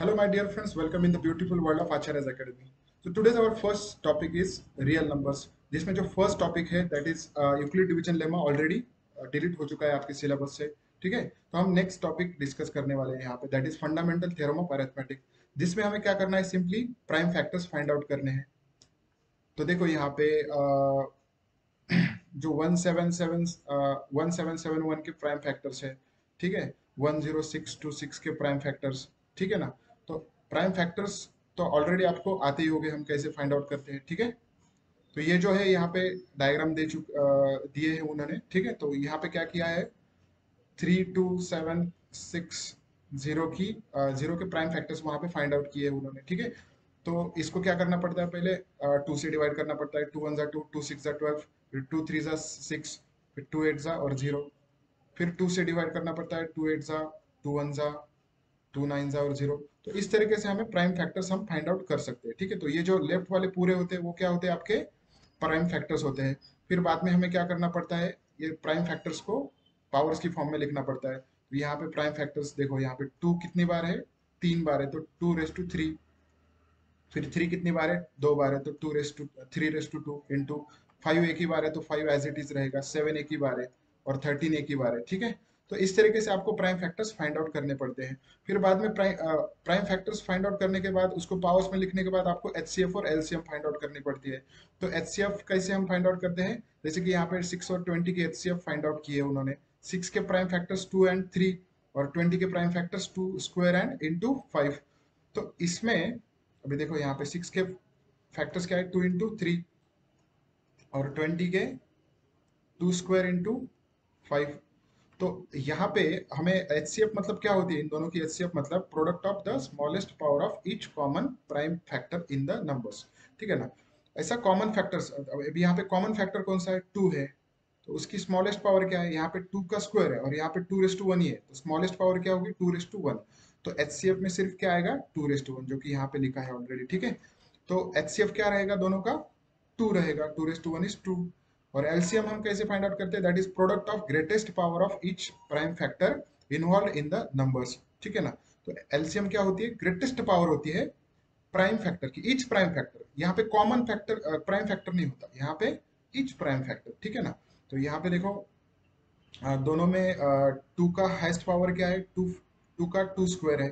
Hello, my dear friends. Welcome in the beautiful world of Acharya's Academy. So today's our first topic is real numbers. जिसमें जो first topic है that is Euclid division lemma already delete हो चुका है आपके syllabus से। ठीक है, तो हम नेक्स्ट टॉपिक डिस्कस करने वाले हैं यहाँ पे that is fundamental theorem of arithmetic, जिसमें हमें क्या करना है, simply prime factors find out करने हैं। तो देखो यहाँ पे जो 1771 के प्राइम फैक्टर्स है, ठीक है, 10626 के प्राइम फैक्टर्स, ठीक है ना। तो प्राइम फैक्टर्स तो ऑलरेडी आपको आते ही होंगे हम कैसे फाइंड आउट करते हैं, ठीक है। तो ये जो है यहाँ पे डायग्राम दिए हैं उन्होंने, ठीक है। तो यहाँ पे क्या किया है, 32760 की जीरो के प्राइम फैक्टर्स वहां पे फाइंड आउट किए हैं उन्होंने, ठीक है। तो इसको क्या करना पड़ता है, पहले टू से डिवाइड करना पड़ता है। टू वन जा टू, टू सिक्स जा 12, फिर टू थ्री जा 6, फिर टू एट जा और जीरो, फिर टू से डिवाइड करना पड़ता है। टू एट जा, टू वन जा, टू नाइन जा और जीरो। तो इस तरीके से हमें प्राइम फैक्टर्स हम फाइंड आउट कर सकते हैं, ठीक है। तो ये जो लेफ्ट वाले पूरे होते हैं वो क्या होते हैं, आपके प्राइम फैक्टर्स होते हैं। फिर बाद में हमें क्या करना पड़ता है, ये प्राइम फैक्टर्स को पावर्स की फॉर्म में लिखना पड़ता है। तो यहाँ पे प्राइम फैक्टर्स देखो, यहाँ पे टू कितनी बार है, तीन बार है, तो टू रेस टू थ्री। फिर थ्री कितनी बार है, दो बार है, तो two raise to three raise to two two फाइव एक ही बार है, तो फाइव एज इट इज रहेगा। सेवन एक ही बार है और 13 एक ही बार है, ठीक है। तो इस तरीके से आपको प्राइम फैक्टर्स फाइंड आउट करने पड़ते हैं। फिर बाद में प्राइम फैक्टर्स फाइंड आउट करने के बाद उसको पावर्स में लिखने के बाद आपको एचसीएफ और एलसीएम फाइंड आउट करनी पड़ती है। तो एचसीएफ कैसे हम फाइंड आउट करते हैं, जैसे कि यहाँ पे 6 और 20 के एचसीएफ फाइंड आउट किए उन्होंने। 6 के प्राइम फैक्टर्स 2 एंड 3 और 20 के prime factors 2 square and into 5। तो इसमें अभी देखो यहाँ पे 6 के फैक्टर्स क्या है, 2 इंटू थ्री, और 20 के 2 स्क्वायर इंटू 5। तो यहाँ पे हमें एचसीएफ मतलब क्या होती है, इन दोनों की एचसीएफ मतलब product of the smallest power of each common prime factor in the numbers, ठीक है ना। ऐसा कॉमन फैक्टर्स, अभी यहाँ पे कॉमन फैक्टर कौन सा है, टू है। तो उसकी स्मॉलेस्ट पावर क्या है, यहाँ पे टू का स्क्वायर है और यहाँ पे टू रेस टू वन ही है, तो स्मॉलेस्ट पावर क्या होगी, टू रेस टू वन। तो एचसीएफ में सिर्फ क्या आएगा, टू रेस टू वन, जो कि यहाँ पे लिखा है ऑलरेडी, ठीक है। तो एचसीएफ क्या रहेगा, दोनों का टू रहेगा, two raise to one is two. और एलसीएम हम कैसे फाइंड आउट करते हैं, that is product of greatest power of each prime factor involve in the numbers, ठीक है ना। तो एलसीएम क्या होती है, ग्रेटेस्ट पावर होती है प्राइम फैक्टर की, ईच प्राइम फैक्टर। यहाँ पे कॉमन फैक्टर प्राइम फैक्टर नहीं होता, यहाँ पे ईच प्राइम फैक्टर, ठीक है ना। तो यहाँ पे देखो दोनों में टू का हाइस्ट पावर क्या है, टू, टू का टू स्क्वायर है।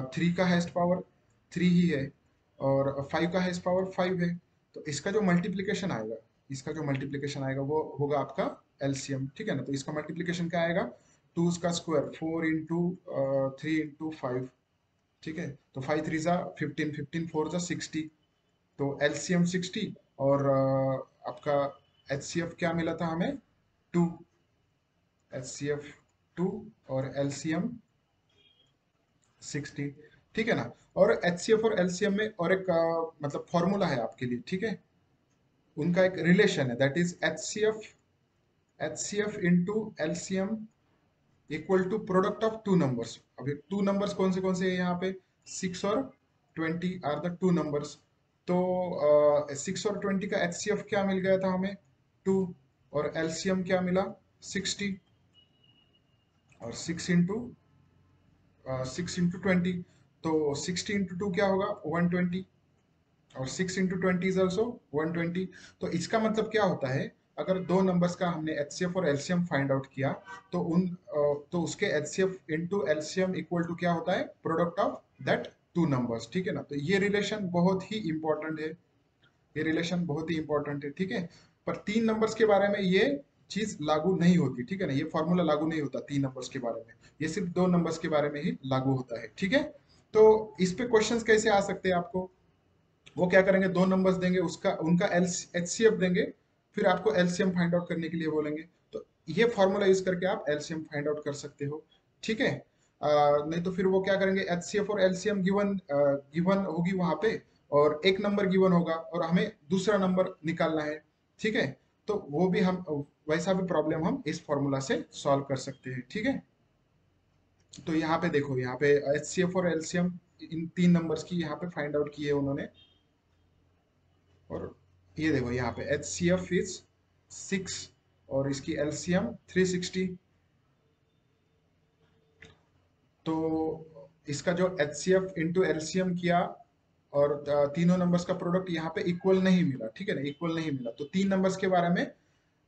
थ्री का हाइस्ट पावर थ्री ही है और फाइव का हाइस्ट पावर फाइव है। तो इसका जो मल्टीप्लीकेशन आएगा, इसका जो मल्टीप्लीकेशन आएगा वो होगा आपका एलसीएम, ठीक है ना। तो इसका मल्टीप्लीकेशन क्या आएगा, टू का square four into three into five, ठीक है। तो फाइव थ्री जा फिफ्टीन, फिफ्टीन फोर जा सिक्सटी। तो एलसीएम सिक्सटी और आपका एचसीएफ क्या मिला था हमें, टू, एचसीएफ टू और एलसीएम 60, ठीक है ना। और एचसीएफ और एलसीएम में और एक मतलब फॉर्मूला है आपके लिए, ठीक है। उनका एक रिलेशन है, that is HCF, HCF into LCM equal to product of two numbers. अभी टू नंबर्स कौन से हैं यहाँ पे, सिक्स और 20 आर द टू नंबर्स। तो सिक्स और 20 का एचसीएफ क्या मिल गया था हमें, टू, और एलसीएम क्या मिला, 60। और सिक्स इंटू 20, तो 60 इंटू टू क्या होगा, 120, और six into twenty is also 120। तो इसका मतलब क्या होता है, अगर दो नंबर्स का हमने एचसीएफ और एलसीएम फाइंड आउट किया, तो तो उसके HCF into LCM equal to क्या होता है, product of that two numbers, ठीक है ना। तो ये रिलेशन बहुत ही इंपॉर्टेंट है, ये रिलेशन बहुत ही इंपॉर्टेंट है, ठीक है। पर तीन नंबर्स के बारे में ये चीज लागू नहीं होती, ठीक है ना। ये फॉर्मूला लागू नहीं होता तीन नंबर्स के बारे में, ये सिर्फ दो नंबर्स के बारे में ही लागू होता है, ठीक है। तो इस पे क्वेश्चंस कैसे आ सकते हैं आपको, वो क्या करेंगे, दो नंबर्स देंगे, उसका उनका एचसीएफ देंगे, फिर आपको एलसीएम फाइंड आउट करने के लिए बोलेंगे। तो ये फॉर्मूला यूज करके आप एलसीएम फाइंड आउट कर सकते हो, ठीक है। नहीं तो फिर वो क्या करेंगे, एचसीएफ और एलसीएम गिवन गिवन होगी वहां पे, और एक नंबर गिवन होगा और हमें दूसरा नंबर निकालना है, ठीक है। तो वो भी हम वैसा भी प्रॉब्लम हम इस फॉर्मूला से सॉल्व कर सकते हैं, ठीक है। तो यहाँ पे देखो, यहाँ पे एचसीएफ और एलसीएम इन तीन नंबर्स की यहाँ पे फाइंड आउट किए उन्होंने। और ये देखो यहाँ पे H C F is six और इसकी एलसीएम 360। तो इसका जो HCF इंटू LCM किया और तीनों नंबर्स का प्रोडक्ट यहाँ पे इक्वल नहीं मिला, ठीक है ना, इक्वल नहीं मिला, तो तीन नंबर्स के बारे में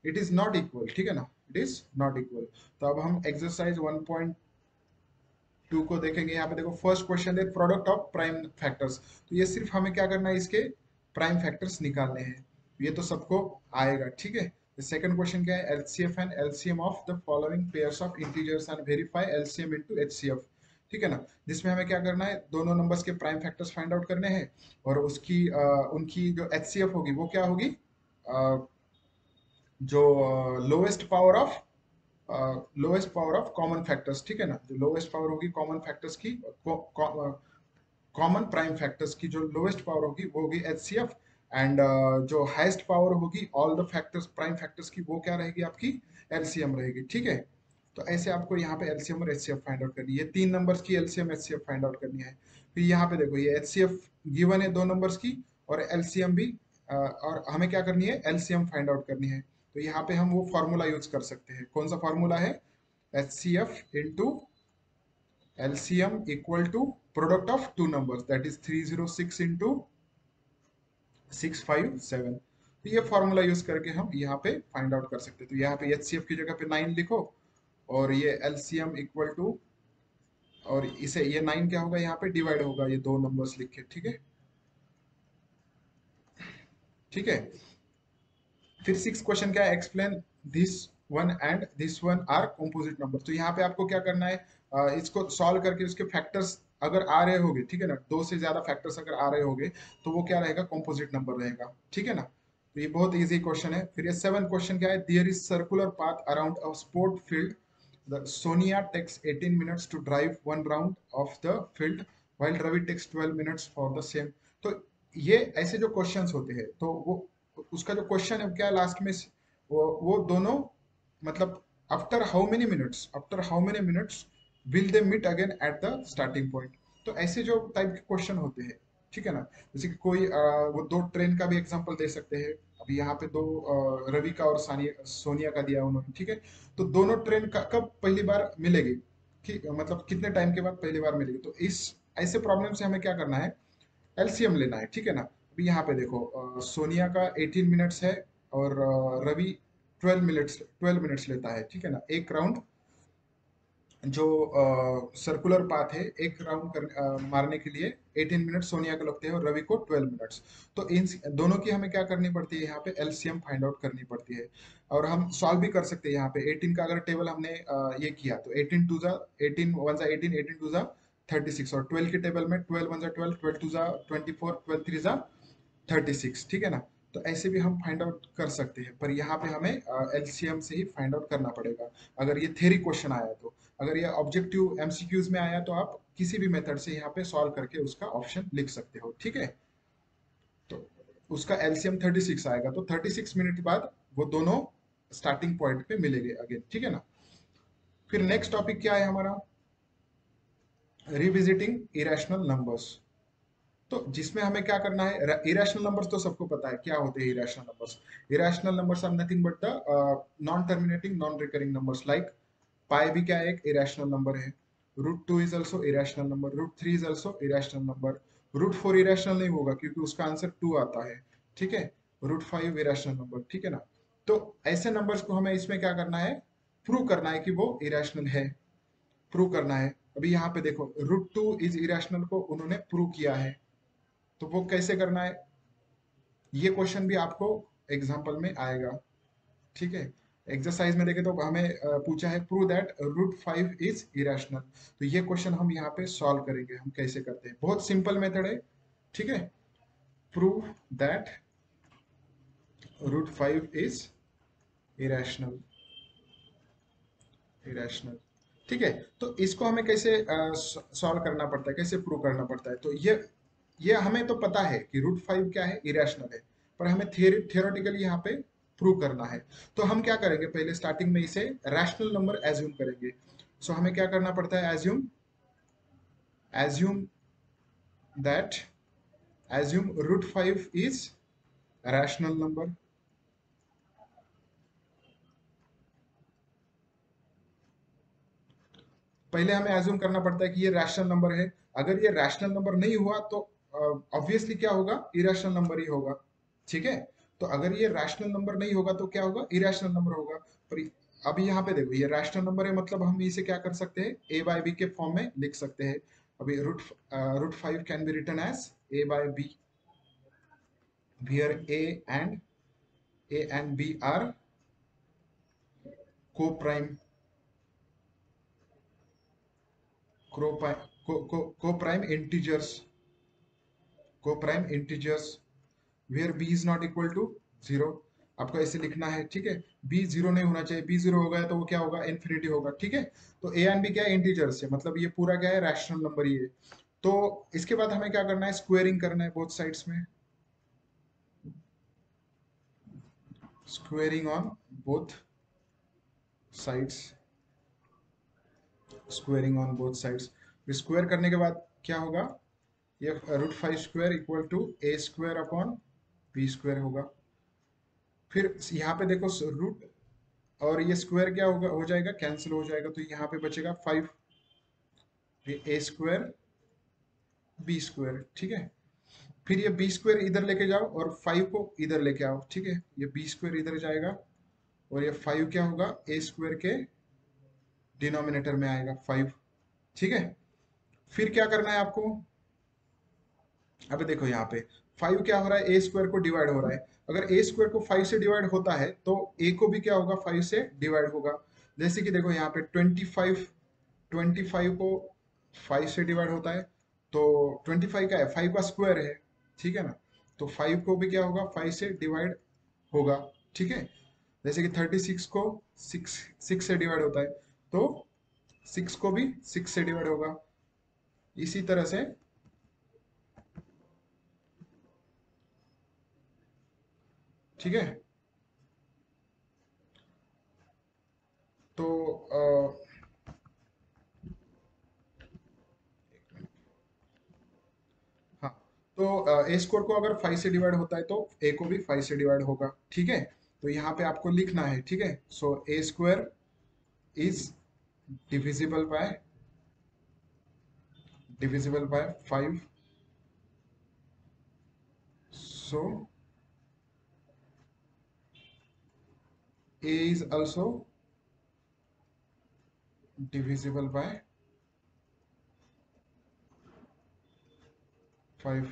इट इज नॉट इक्वल, ठीक है ना, इट इज नॉट इक्वल। तो अब हम एक्सरसाइज 1.2 को देखेंगे। यहाँ पे देखो फर्स्ट क्वेश्चन है प्रोडक्ट ऑफ प्राइम फैक्टर्स, तो ये सिर्फ हमें क्या करना है, इसके प्राइम फैक्टर्स निकालने हैं, ये तो सबको आएगा, ठीक है। सेकंड क्वेश्चन क्या है, LCF and LCM of the following pairs of integers and verify LCM into HCF, ठीक है ना, जिसमें हमें क्या करना है, दोनों नंबर्स के प्राइम फैक्टर्स फाइंड आउट करने हैं, और उसकी उनकी जो एचसीएफ होगी वो क्या होगी, जो lowest power of common factors, ठीक है ना, जो लोएस्ट पावर होगी कॉमन फैक्टर्स की, कॉमन प्राइम फैक्टर्स की जो लोएस्ट पावर होगी वो होगी एचसीएफ, एंड जो हाईएस्ट पावर होगी all the factors prime factors की वो क्या रहेगी, आपकी एलसीएम रहेगी, ठीक है। तो ऐसे आपको यहाँ पे एलसीएम और एचसीएफ फाइंड आउट करनी है, ये तीन नंबर्स की एलसीएम एचसीएफ फाइंड आउट करनी है। फिर यहाँ पे देखो ये एचसीएफ गिवन है दो नंबर्स की, और एलसीएम भी, और हमें क्या करनी है, एलसीएम फाइंड आउट करनी है। तो यहाँ पे हम वो फॉर्मूला यूज कर सकते हैं, कौन सा फॉर्मूला है, HCF into LCM equal to product of two numbers, that is 306 into 657। तो ये फॉर्मूला यूज करके हम यहाँ पे फाइंड आउट कर सकते हैं। तो यहाँ पे HCF की जगह पे 9 लिखो, और ये LCM इक्वल टू, और इसे ये 9 क्या होगा, यहाँ पे डिवाइड होगा, ये दो नंबर्स लिखे, ठीक है, ठीक है। फिर सिक्स क्वेश्चन क्या है, explain this one and this one are composite number. तो यहाँ पे आपको क्या करना है, इसको सॉल्व करके उसके फैक्टर्स अगर आ रहे होंगे, ठीक है ना, दो से ज्यादा फैक्टर्स अगर आ रहे होंगे तो वो क्या रहेगा, कंपोजिट नंबर रहेगा, ठीक है ना। तो ये बहुत इजी क्वेश्चन है। फिर ये सेवन क्वेश्चन क्या है, there is circular path around a sport field, the Sonia takes 18 minutes to drive one round of the field while Ravi takes 12 minutes for the same. तो ये ऐसे जो क्वेश्चंस होते हैं, तो वो उसका जो क्वेश्चन है क्या लास्ट में, वो दोनों मतलब after how many minutes will they meet again at the starting point. तो ऐसे जो टाइप के क्वेश्चन होते हैं, ठीक है ना, जैसे कि कोई वो दो ट्रेन का भी एग्जांपल दे सकते हैं। अभी यहाँ पे दो रवि का और सोनिया का दिया उन्होंने, ठीक है। तो दोनों ट्रेन का कब पहली बार मिलेगी, कि मतलब कितने टाइम के बाद पहली बार मिलेगी। तो इस ऐसे प्रॉब्लम से हमें क्या करना है, एलसीएम लेना है, ठीक है ना। अभी यहाँ पे देखो सोनिया का 18 मिनट्स है, और रवि 12 मिनट्स लेता है, ठीक है ना, एक राउंड जो सर्कुलर पाथ है, एक राउंड मारने के लिए 18 मिनट सोनिया को लगते हैं और रवि को 12 मिनट्स। तो इन दोनों की हमें क्या करनी पड़ती है, यहाँ पे एलसीएम फाइंड आउट करनी पड़ती है, और हम सॉल्व भी कर सकते हैं। यहाँ पे 18 का अगर टेबल हमने ये किया तो 18 टू जा 18 वन जा 18, 18 टू जा 36, और 12 के टेबल में 12 वन जा 12, 12 टू जा 24, 12 थ्री जा 36, ठीक है ना। तो ऐसे भी हम फाइंड आउट कर सकते हैं, पर यहाँ पे हमें एलसीएम से ही फाइंड आउट करना पड़ेगा अगर ये थ्योरी क्वेश्चन आया तो। अगर ये ऑब्जेक्टिव एमसीक्यूज में आया तो आप किसी भी मेथड से यहाँ पे सॉल्व करके उसका ऑप्शन लिख सकते हो, ठीक है। तो उसका एलसीएम 36 आएगा, तो 36 मिनट बाद वो दोनों स्टार्टिंग पॉइंट पे मिलेंगे अगेन, ठीक है ना। फिर नेक्स्ट टॉपिक क्या है हमारा, रिविजिटिंग इरेशनल नंबर्स। तो जिसमें हमें क्या करना है, इरेशनल नंबर्स तो सबको पता है क्या होते हैं irrational numbers. Irrational numbers are nothing but the non terminating non recurring numbers, like pi भी क्या है, एक इरेशनल नंबर है, √2 is also irrational number, √3 is also irrational number, √4 irrational नहीं होगा क्योंकि उसका आंसर 2 आता है, ठीक है, √5 इरेशनल नंबर, ठीक है ना। तो ऐसे नंबर्स को हमें इसमें क्या करना है, प्रूव करना है कि वो इरेशनल है, प्रूव करना है। अभी यहाँ पे देखो √2 इज इरेशनल को उन्होंने प्रूव किया है, तो वो कैसे करना है, ये क्वेश्चन भी आपको एग्जाम्पल में आएगा, ठीक है। एक्सरसाइज में देखें तो हमें पूछा है प्रूव दैट √5 इज इरेशनल। तो ये क्वेश्चन हम यहाँ पे सॉल्व करेंगे, हम कैसे करते हैं, बहुत सिंपल मेथड है, ठीक है। Prove that √5 is irrational, irrational, ठीक है। तो इसको हमें कैसे सॉल्व करना पड़ता है, कैसे प्रूव करना पड़ता है, तो ये हमें तो पता है कि √5 क्या है, इरेशनल है, पर हमें थियोरेटिकली यहाँ पे प्रूव करना है। तो हम क्या करेंगे, पहले स्टार्टिंग में इसे रैशनल नंबर एज्यूम करेंगे। सो हमें क्या करना पड़ता है, assume assume that assume √5 is rational number, पहले हमें एज्यूम करना पड़ता है कि ये रैशनल नंबर है। अगर ये रैशनल नंबर नहीं हुआ तो ऑब्वियसली क्या होगा, इरेशनल नंबर ही होगा। ठीक है, तो अगर ये रैशनल नंबर नहीं होगा तो क्या होगा, इरेशनल नंबर होगा। पर अभी यहाँ पे देखो ये रैशनल नंबर है, मतलब हम इसे क्या कर सकते हैं, ए बाय बी के फॉर्म में लिख सकते हैं। अभी root 5 can be written as A by B, where A and B are co-prime co-prime integers, co-prime integers where B is not equal to 0। आपको ऐसे लिखना है, ठीक है। B जीरो नहीं होना चाहिए, B जीरो हो गया तो वो क्या होगा, इन्फिनिटी होगा। ठीक है, तो A एंड B क्या है, इंटीजर्स है, मतलब ये पूरा क्या है, रैशनल नंबर ही है। तो इसके बाद हमें क्या करना है, स्क्वेयरिंग करना है बोथ साइड्स में, squaring on both sides, squaring on both sides. Square करने के बाद क्या होगा, ये root 5 square equal to A square upon B square होगा। फिर यहाँ पे देखो रूट और ये स्क्वायर क्या होगा, हो जाएगा, कैंसिल हो जाएगा, तो यहाँ पे बचेगा 5 ए स्क्वायर बी स्क्वायर। ठीक है, फिर ये बी स्क्वायर इधर लेके जाओ और 5 को इधर लेके आओ। ठीक है, ये बी स्क्वायर इधर जाएगा और ये 5 क्या होगा, ए स्क्वायर के डिनोमिनेटर में आएगा 5। ठीक है, फिर क्या करना है आपको, अबे देखो यहाँ पे 5 क्या हो रहा है, ए स्क्वायर को डिवाइड हो रहा है। अगर ए स्क्वायर को 5 से डिवाइड होता है तो ए को भी क्या होगा, 5 से डिवाइड होगा। जैसे कि देखो यहाँ पे 25 को 5 से डिवाइड होता है, तो 25 क्या है, 5 का स्क्वायर है। ठीक है ना, तो 5 को भी क्या होगा, 5 से डिवाइड होगा। ठीक है, जैसे कि 36 को 6 से डिवाइड होता है, तो 6 को भी 6 से डिवाइड होगा। इसी तरह से, ठीक है, तो हाँ, तो ए स्क्वायर को अगर 5 से डिवाइड होता है तो ए को भी 5 से डिवाइड होगा। ठीक है, तो यहाँ पे आपको लिखना है, ठीक है, so a square is divisible by, divisible by 5, so a is also divisible by 5।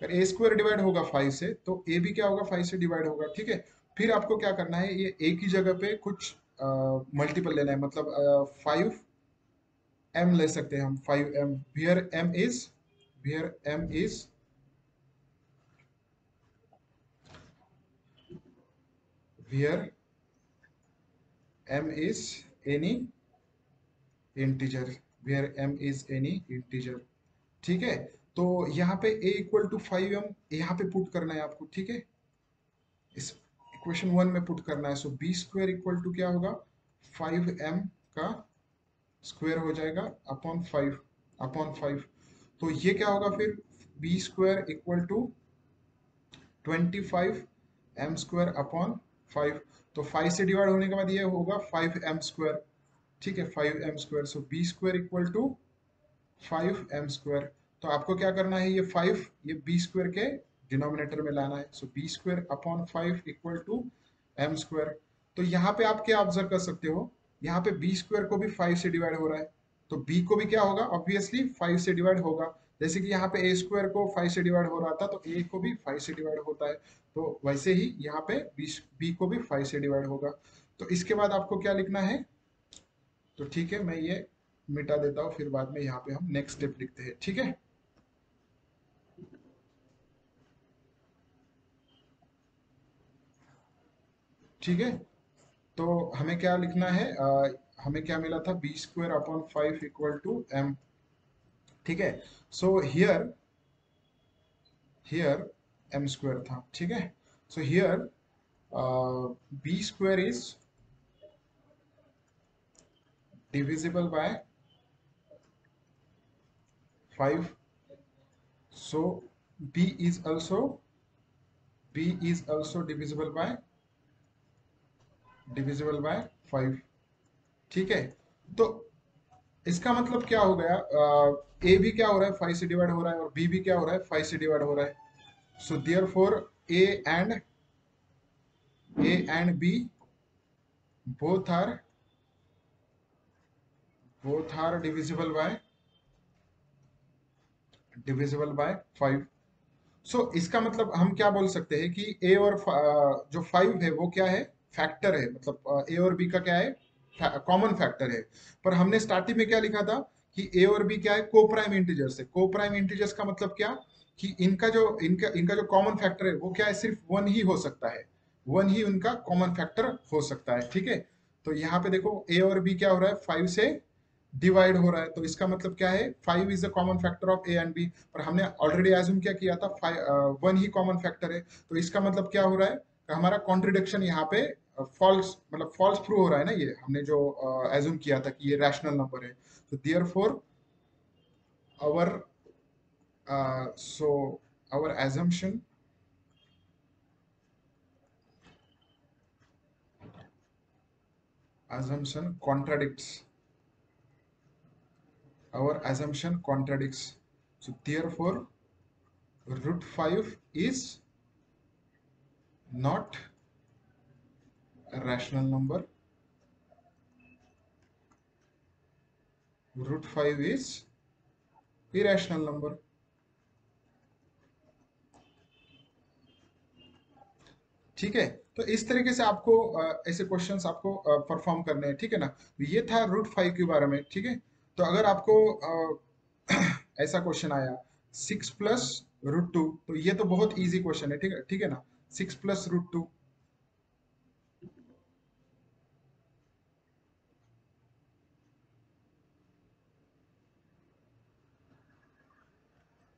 अगर ए स्क्वायर डिवाइड होगा 5 से तो ए भी क्या होगा, 5 से डिवाइड होगा। ठीक है, फिर आपको क्या करना है, ये ए की जगह पे कुछ मल्टीपल लेना है, मतलब 5m ले सकते हैं हम, 5m, wear m is, wear m is, wear m is any integer, where m is any integer। ठीक है, तो यहाँ पे a इक्वल टू 5m यहाँ पे पुट करना है आपको। ठीक है, इस इक्वेशन 1 में पुट करना है। So B square equal to क्या होगा, 5m का स्क्वायर हो जाएगा अपॉन 5, अपॉन 5। तो ये क्या होगा फिर, B square equal to 25 M square upon 5। तो 5 से डिवाइड होने के बाद ये होगा 5m स्क्वायर। ठीक है, 5m square, so B square equal to 5m square. तो आपको क्या करना है, ये 5 ये बी स्क्वायर के डिनोमिनेटर में लाना है। So B square upon 5 equal to m square. तो यहाँ पे आप क्या ऑब्जर्व कर सकते हो, यहाँ पे बी स्क्वायर को भी 5 से डिवाइड हो रहा है, तो बी को भी क्या होगा, ऑब्वियसली 5 से डिवाइड होगा। जैसे कि यहाँ पे ए स्क्वायर को 5 से डिवाइड हो रहा था, तो ए को भी 5 से डिवाइड होता है, तो वैसे ही यहाँ पे बी को भी 5 से डिवाइड होगा। तो इसके बाद आपको क्या लिखना है, तो ठीक है, मैं ये मिटा देता हूँ, फिर बाद में यहाँ पे हम नेक्स्ट स्टेप लिखते हैं। ठीक है, ठीक है, तो हमें क्या लिखना है, हमें क्या मिला था, B square upon 5 equal to m। ठीक है, so here, here m square था। ठीक है, so here B square is divisible by 5, so b is also, b is also divisible by 5। ठीक है, तो इसका मतलब क्या हो गया, ए भी क्या हो रहा है 5 से डिवाइड हो रहा है और बी भी क्या हो रहा है 5 से डिवाइड हो रहा है। So therefore A and B both are divisible by 5। सो इसका मतलब हम क्या बोल सकते हैं कि ए और जो 5 है वो क्या है, फैक्टर है, मतलब ए और बी का क्या है, कॉमन फैक्टर है। पर हमने स्टार्टिंग में क्या लिखा था कि ए और बी क्या है, को प्राइम इंटीजर्स है। को प्राइम इंटीजर्स का मतलब क्या, कि इनका जो कॉमन फैक्टर है वो क्या है, सिर्फ वन ही हो सकता है, वन ही उनका कॉमन फैक्टर हो सकता है, ठीक है। तो यहाँ पे देखो ए और बी क्या हो रहा है, 5 से डिवाइड हो रहा है, तो इसका मतलब क्या है, 5 is the common factor of A and B. पर हमने ऑलरेडी एज्यूम क्या किया था, वन ही कॉमन फैक्टर है। तो इसका मतलब क्या हो रहा है कि हमारा कॉन्ट्रडिक्शन यहाँ पे फॉल्स, मतलब फॉल्स प्रूव हो रहा है ना, ये हमने जो एज्यूम किया था कि ये रैशनल नंबर है। तो therefore our so our assumption contradicts. So therefore root 5 is not a rational number. Root 5 is irrational number. ठीक है। तो इस तरीके से आपको ऐसे क्वेश्चंस आपको परफॉर्म करने हैं, ठीक है ना। तो ये था रूट 5 के बारे में, ठीक है। तो अगर आपको ऐसा क्वेश्चन आया 6 + √2, तो ये तो बहुत इजी क्वेश्चन है, ठीक है, ठीक है ना। 6 + √2,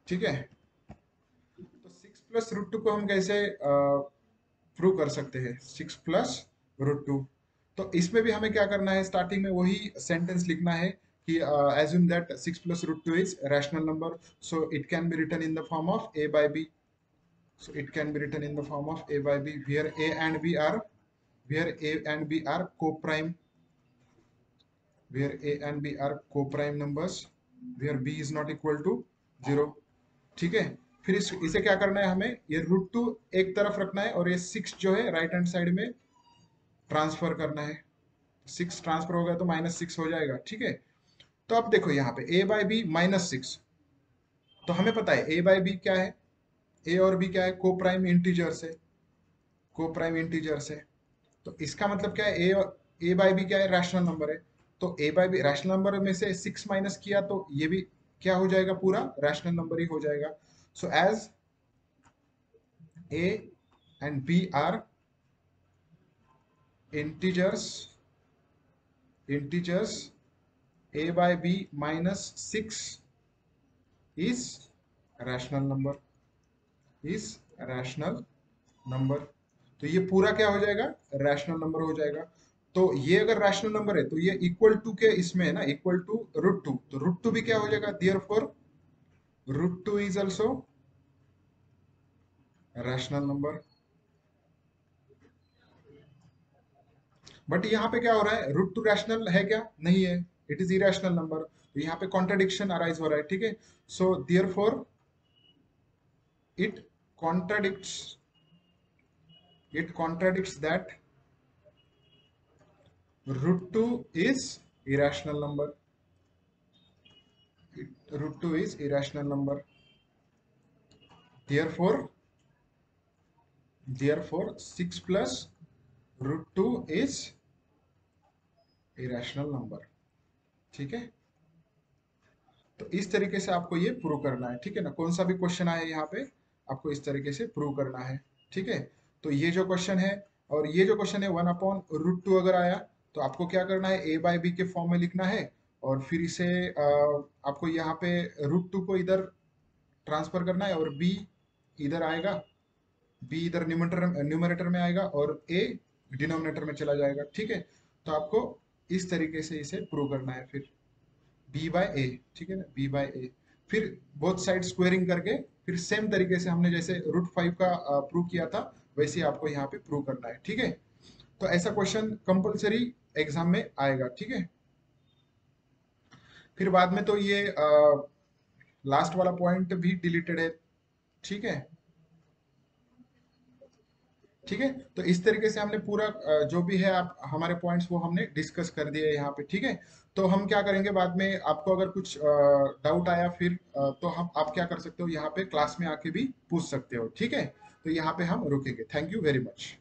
ठीक है। तो 6 + √2 को हम कैसे प्रूव कर सकते हैं, 6 + √2। तो इसमें भी हमें क्या करना है, स्टार्टिंग में वही सेंटेंस लिखना है कि assume that 6 + √2 is rational number, so it can be written in the form of a by b. So it can be written in the form of a by b, where a and b are co-prime, where a and b are co-prime numbers, where b is not equal to 0, ठीक है। फिर इसे क्या करना है, हमें ये √2 एक तरफ रखना है और ये 6 जो है राइट हैंड साइड में ट्रांसफर करना है। 6 ट्रांसफर हो गया तो -6 हो जाएगा, ठीक है। तो अब देखो यहाँ पे a बाई बी -6, तो हमें पता है a बाई बी क्या है, a और b क्या है, को प्राइम इंटीजर्स है, को प्राइम इंटीजर्स है। तो इसका मतलब क्या है, ए बाई बी क्या है, रैशनल नंबर है। तो ए बाई बी रैशनल नंबर में से 6 माइनस किया तो ये भी क्या हो जाएगा, पूरा रैशनल नंबर ही हो जाएगा। So as A and B are integers, a by b -6 is rational number, is rational number। तो ये पूरा क्या हो जाएगा, रैशनल नंबर हो जाएगा। तो ये अगर रैशनल नंबर है तो ये इक्वल टू के इसमें है ना, इक्वल टू √2, तो √2 भी क्या हो जाएगा, therefore √2 is also rational number. But यहाँ पे क्या हो रहा है, √2 रैशनल है क्या, नहीं है, इट इज इरेशनल नंबर। तो यहाँ पे कॉन्ट्रडिक्शन अराइज हो रहा है, ठीक है। So therefore it contradicts that √2 is irrational number. √2 is irrational number. Therefore 6 plus √2 is irrational number, ठीक है। तो इस तरीके से आपको ये प्रूव करना है, ठीक है ना। कौन सा भी क्वेश्चन आए यहाँ पे आपको इस तरीके से प्रूव करना है, ठीक है। तो ये जो क्वेश्चन है, और ये जो क्वेश्चन है 1/√2 अगर आया तो आपको क्या करना है, a बाई बी के फॉर्म में लिखना है। और फिर इसे आपको यहाँ पे √2 को इधर ट्रांसफर करना है और b इधर आएगा, b इधर न्यूमरेटर में आएगा और a डिनोमिनेटर में चला जाएगा, ठीक है। तो आपको इस तरीके से इसे प्रूव करना है, फिर बी बाय ए, ठीक है ना, बी बाय ए। फिर बोथ साइड स्क्वेयरिंग करके फिर सेम तरीके से हमने जैसे √5 का प्रूव किया था वैसे ही आपको यहाँ पे प्रूव करना है, ठीक है। तो ऐसा क्वेश्चन कंपलसरी एग्जाम में आएगा, ठीक है। फिर बाद में तो ये लास्ट वाला पॉइंट भी डिलीटेड है। ठीक है। ठीक है, तो इस तरीके से हमने पूरा जो भी है आप हमारे पॉइंट्स वो हमने डिस्कस कर दिए यहाँ पे। ठीक है, तो हम क्या करेंगे बाद में, आपको अगर कुछ डाउट आया फिर तो हम आप क्या कर सकते हो, यहाँ पे क्लास में आके भी पूछ सकते हो। ठीक है, तो यहाँ पे हम रुकेंगे। Thank you very much.